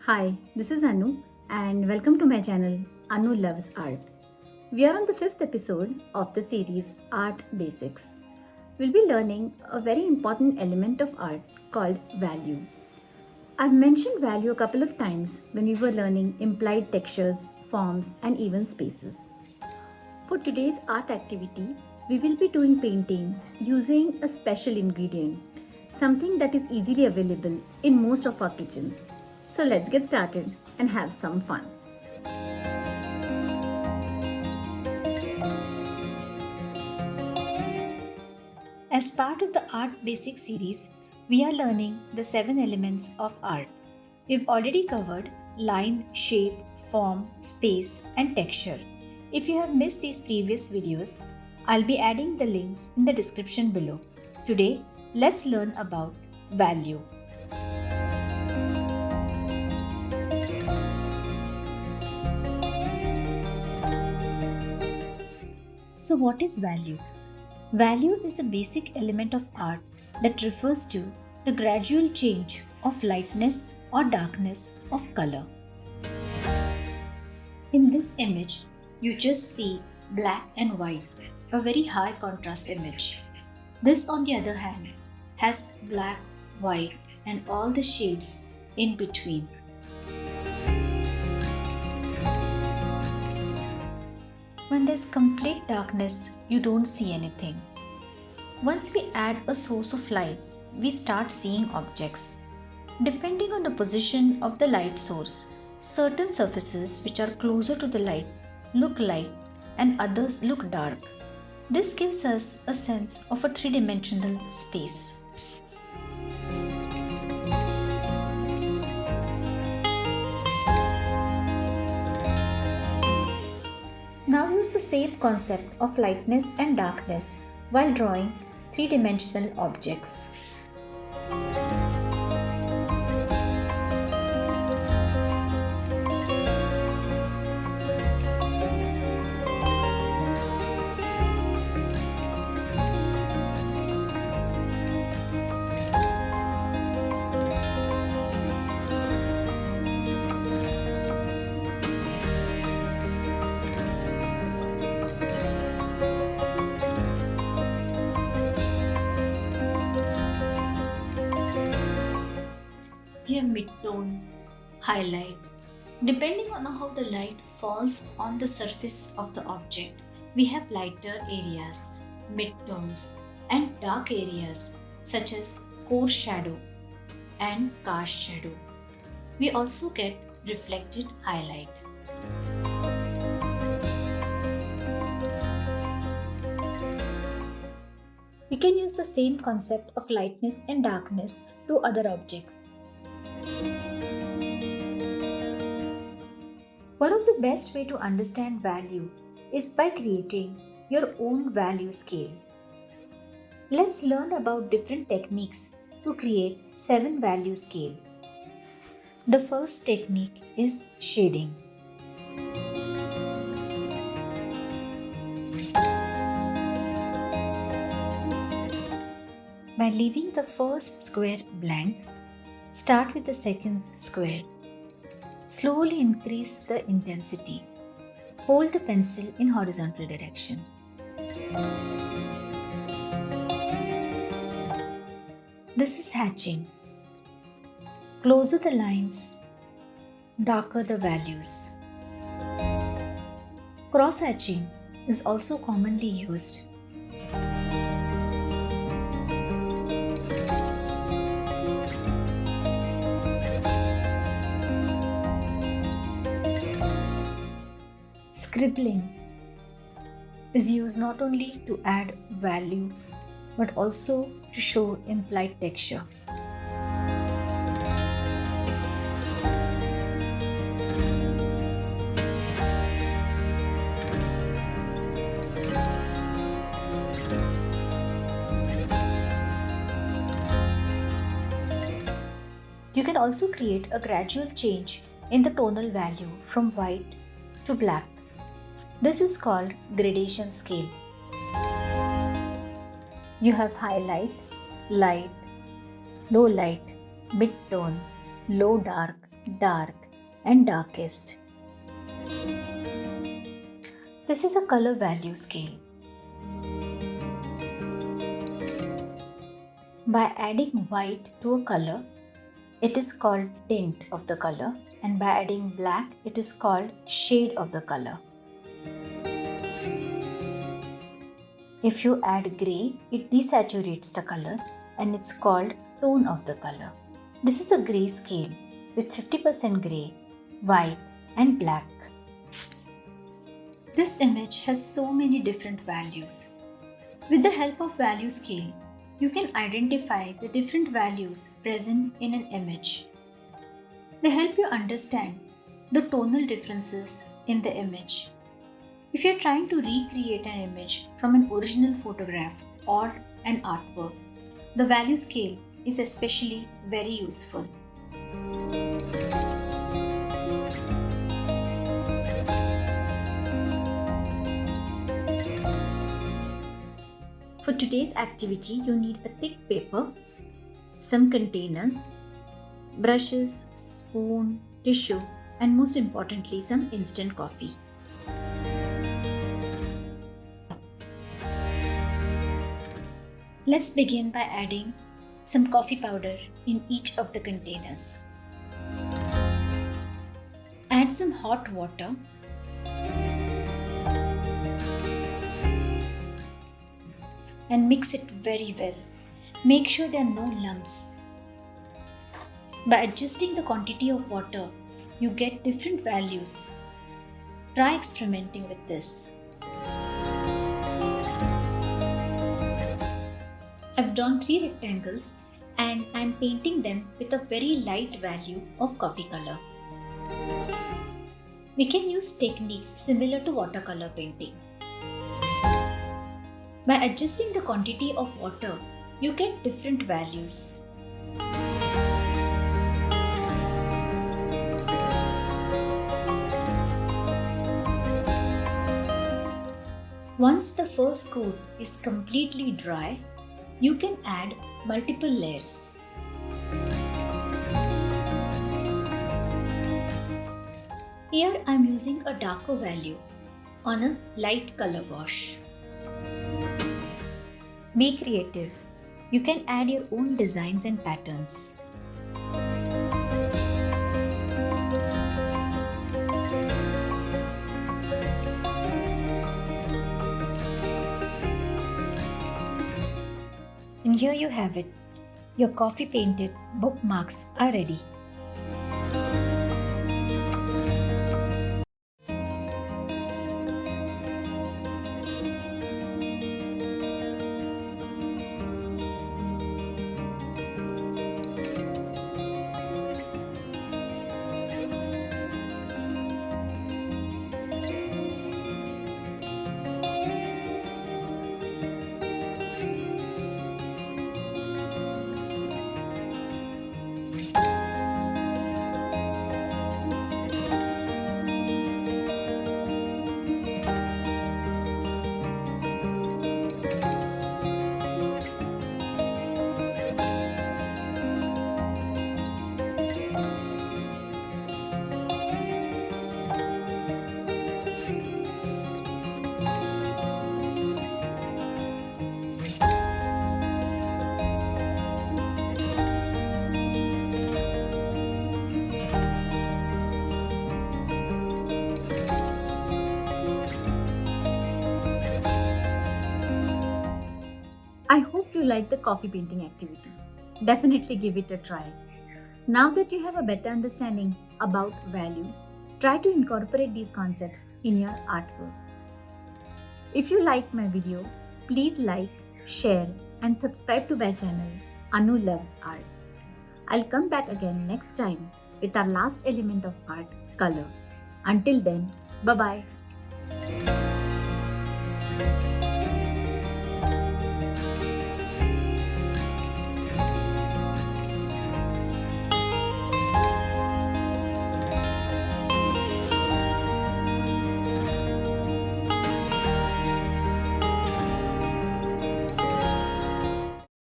Hi, this is Anu, and welcome to my channel Anu Loves Art. We are on the fifth episode of the series Art Basics. We'll be learning a very important element of art called value. I've mentioned value a couple of times when we were learning implied textures, forms, and even spaces. For today's art activity, we will be doing painting using a special ingredient, something that is easily available in most of our kitchens. So let's get started and have some fun. As part of the Art Basics series, we are learning the 7 elements of art. We've already covered line, shape, form, space, and texture. If you have missed these previous videos, I'll be adding the links in the description below. Today, let's learn about value. So, what is value? Value is a basic element of art that refers to the gradual change of lightness or darkness of color. In this image, you just see black and white, a very high contrast image. This, on the other hand, has black, white, and all the shades in between. When there's complete darkness, you don't see anything. Once we add a source of light, we start seeing objects. Depending on the position of the light source, certain surfaces which are closer to the light look light and others look dark. This gives us a sense of a three-dimensional space. Now use the same concept of lightness and darkness while drawing three-dimensional objects. We have mid-tone, highlight. Depending on how the light falls on the surface of the object, we have lighter areas, mid-tones, and dark areas such as core shadow and cast shadow. We also get reflected highlight. We can use the same concept of lightness and darkness to other objects. One of the best way to understand value is by creating your own value scale. Let's learn about different techniques to create 7 value scale. The first technique is shading. By leaving the first square blank, start with the second square. Slowly increase the intensity. Hold the pencil in horizontal direction. This is hatching. Closer the lines, darker the values. Cross hatching is also commonly used. Scribbling is used not only to add values but also to show implied texture. You can also create a gradual change in the tonal value from white to black. This is called gradation scale. You have highlight, light, low light, mid-tone, low dark, dark, and darkest. This is a color value scale. By adding white to a color, it is called tint of the color, and by adding black, it is called shade of the color. If you add grey, it desaturates the color and it's called tone of the color. This is a grey scale with 50% grey, white and black. This image has so many different values. With the help of value scale, you can identify the different values present in an image. They help you understand the tonal differences in the image. If you are trying to recreate an image from an original photograph or an artwork, the value scale is especially very useful. For today's activity, you need a thick paper, some containers, brushes, spoon, tissue, and most importantly, some instant coffee. Let's begin by adding some coffee powder in each of the containers. Add some hot water and mix it very well. Make sure there are no lumps. By adjusting the quantity of water, you get different values. Try experimenting with this. I've drawn 3 rectangles and I'm painting them with a very light value of coffee color. We can use techniques similar to watercolor painting. By adjusting the quantity of water, you get different values. Once the first coat is completely dry, you can add multiple layers. Here I am using a darker value on a light color wash. Be creative. You can add your own designs and patterns. And here you have it. Your coffee painted bookmarks are ready. I hope you like the coffee painting activity. Definitely give it a try. Now that you have a better understanding about value, try to incorporate these concepts in your artwork. If you liked my video, please like, share and subscribe to my channel Anu Loves Art. I'll come back again next time with our last element of art, color. Until then, bye-bye.